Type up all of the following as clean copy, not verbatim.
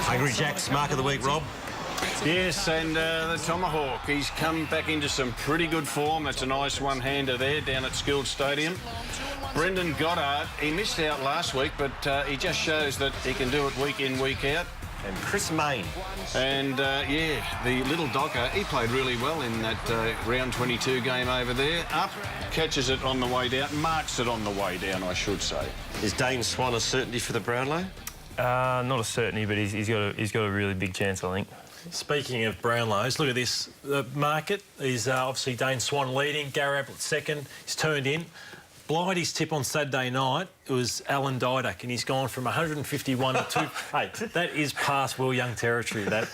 Hungry Jack's Mark of the Week, Rob. Yes, and the Tomahawk, he's come back into some pretty good form. It's a nice one-hander there down at Skilled Stadium. Brendan Goddard, he missed out last week, but he just shows that he can do it week in, week out. And Chris Main. And, yeah, the little Docker, he played really well in that round 22 game over there. Up, catches it on the way down, marks it on the way down, I should say. Is Dane Swan a certainty for the Brownlow? Not a certainty, but he's got a really big chance, I think. Speaking of Brownlows, look at this. The market is obviously Dane Swan leading, Gary Ablett second. He's turned in. Blighty's tip on Saturday night, it was Alan Didak, and he's gone from 151 to 2. Hey, that is past Will Young territory. That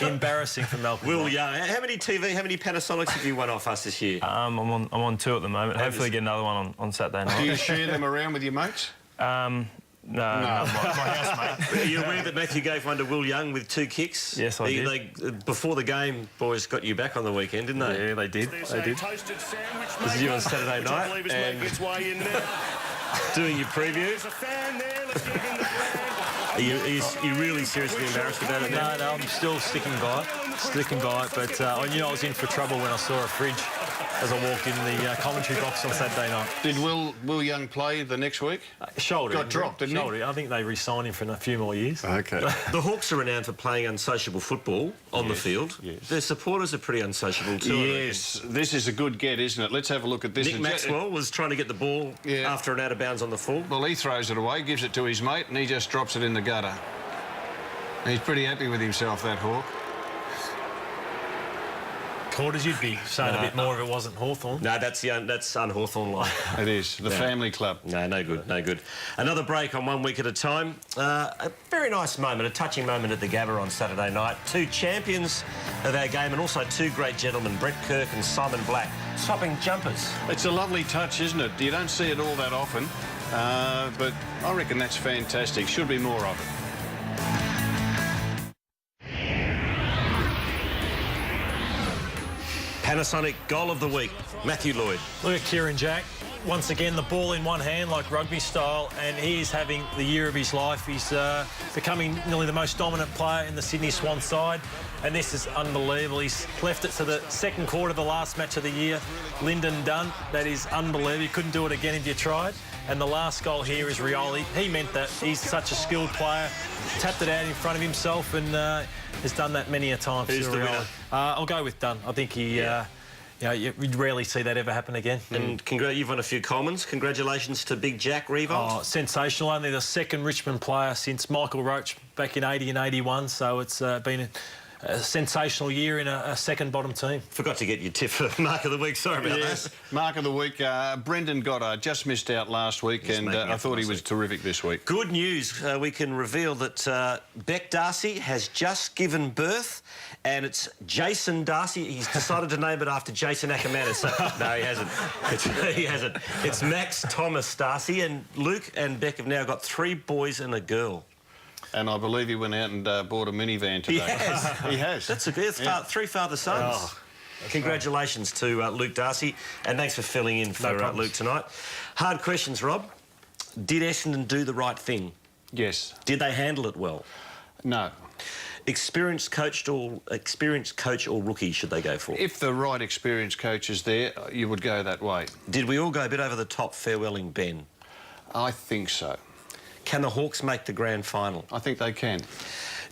embarrassing for Malcolm. Will Young. How many Panasonics have you won off us this year? I'm on 2 at the moment. Hopefully get another one on Saturday night. Do you share them around with your mates? No, my housemate. Are you aware that Matthew gave one to Will Young with 2 kicks? Yes, I did. Before the game, boys got you back on the weekend, didn't they? Yeah, they did. This is you on Saturday night and doing your preview. Are you really seriously embarrassed about it now? No, I'm still sticking by it. But I knew I was in for trouble when I saw a fridge as I walked in the commentary box on Saturday night. Did Will Young play the next week? Shoulder. Got dropped, didn't he? I think they re-signed him for a few more years. OK. The Hawks are renowned for playing unsociable football on the field. Yes. Their supporters are pretty unsociable too. Yes, this is a good get, isn't it? Let's have a look at this. Nick Maxwell was trying to get the ball after an out of bounds on the full. Well, he throws it away, gives it to his mate, and he just drops it in the gutter. He's pretty happy with himself, that Hawk. Quarters, you'd be saying a bit more if it wasn't Hawthorn. No, that's un-Hawthorn-like. It is. The family club. No good, no good. Another break on 1 week at a time. A very nice moment, a touching moment at the Gabba on Saturday night. 2 champions of our game and also 2 great gentlemen, Brett Kirk and Simon Black, swapping jumpers. It's a lovely touch, isn't it? You don't see it all that often, but I reckon that's fantastic. Should be more of it. Panasonic goal of the week, Matthew Lloyd. Look at Kieran Jack. Once again, the ball in one hand, like rugby style, and he's having the year of his life. He's becoming nearly the most dominant player in the Sydney Swan side, and this is unbelievable. He's left it to the second quarter of the last match of the year. Lyndon Dunn, that is unbelievable. You couldn't do it again if you tried. And the last goal here is Rioli. He meant that. He's such a skilled player. Tapped it out in front of himself and has done that many a time. Who's the winner? I'll go with Dunn. I think he... you rarely see that ever happen again. And you've won a few Commons. Congratulations to Big Jack Revolt. Oh, sensational. Only the second Richmond player since Michael Roach back in 80 and 81. So it's been a sensational year in a second bottom team. Forgot to get your tip for Mark of the Week. Sorry about that. Mark of the Week, Brendan Goddard just missed out last week, and I thought he was terrific this week. Good news. We can reveal that Beck Darcy has just given birth, and it's Jason Darcy. He's decided to name it after Jason Ackermanis. So, no, he hasn't. He hasn't. It's Max Thomas Darcy, and Luke and Beck have now got 3 boys and a girl. And I believe he went out and bought a minivan today. He has. He has. That's a good 3 father-sons. Oh. Congratulations to Luke Darcy, and thanks for filling in for Luke tonight. Hard questions, Rob. Did Essendon do the right thing? Yes. Did they handle it well? No. Experienced coach or rookie should they go for? If the right experienced coach is there, you would go that way. Did we all go a bit over the top farewelling Ben? I think so. Can the Hawks make the grand final? I think they can.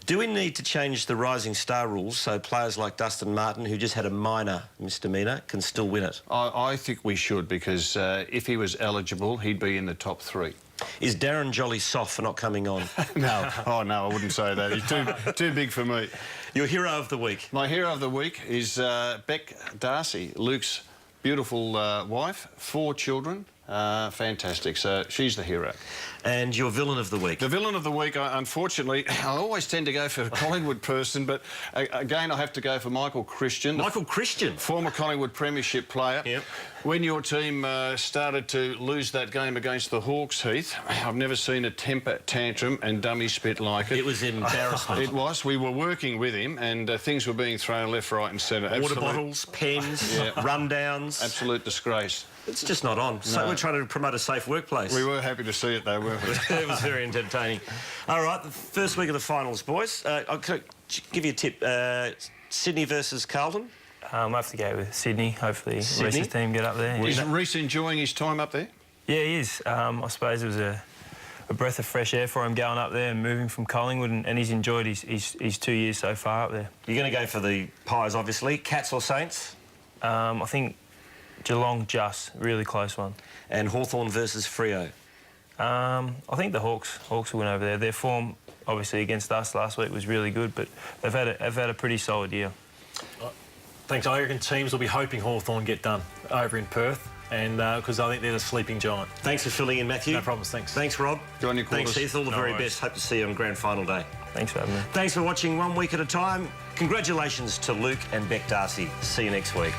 Do we need to change the Rising Star rules so players like Dustin Martin, who just had a minor misdemeanour, can still win it? I think we should, because if he was eligible, he'd be in the top 3. Is Darren Jolly soft for not coming on? No. Oh, no, I wouldn't say that. He's too big for me. Your hero of the week? My hero of the week is Beck Darcy, Luke's beautiful wife, 4 children. Fantastic. So she's the hero. And your villain of the week? The villain of the week, unfortunately, I always tend to go for a Collingwood person, but again, I have to go for Michael Christian. Michael Christian? Former Collingwood premiership player. Yep. When your team started to lose that game against the Hawks, Heath, I've never seen a temper tantrum and dummy spit like it. It was embarrassing. It was. We were working with him and things were being thrown left, right and centre. Water bottles, pens, rundowns. Absolute disgrace. It's just not on. So No. we're trying to promote a safe workplace. We were happy to see it, though, weren't we? It was very entertaining. All right, the first week of the finals, boys. I'll give you a tip. Sydney versus Carlton. I have to go with Sydney. Hopefully, Sydney? Reece's team get up there. Is Reece enjoying his time up there? Yeah, he is. I suppose it was a breath of fresh air for him going up there and moving from Collingwood, and he's enjoyed his 2 years so far up there. You're going to go for the Pies, obviously. Cats or Saints? I think Geelong just, really close one. And Hawthorn versus Freo. I think the Hawks will win over there. Their form, obviously, against us last week was really good, but they've had a pretty solid year. Thanks. I reckon teams will be hoping Hawthorn get done over in Perth, and because I think they're the sleeping giant. Thanks for filling in, Matthew. No problems, thanks. Thanks, Rob. Good on your Thanks, quarters. Heath. All the No very worries. best. Hope to see you on grand final day. Thanks for having me. Thanks for watching 1 week at a time. Congratulations to Luke and Beck Darcy. See you next week.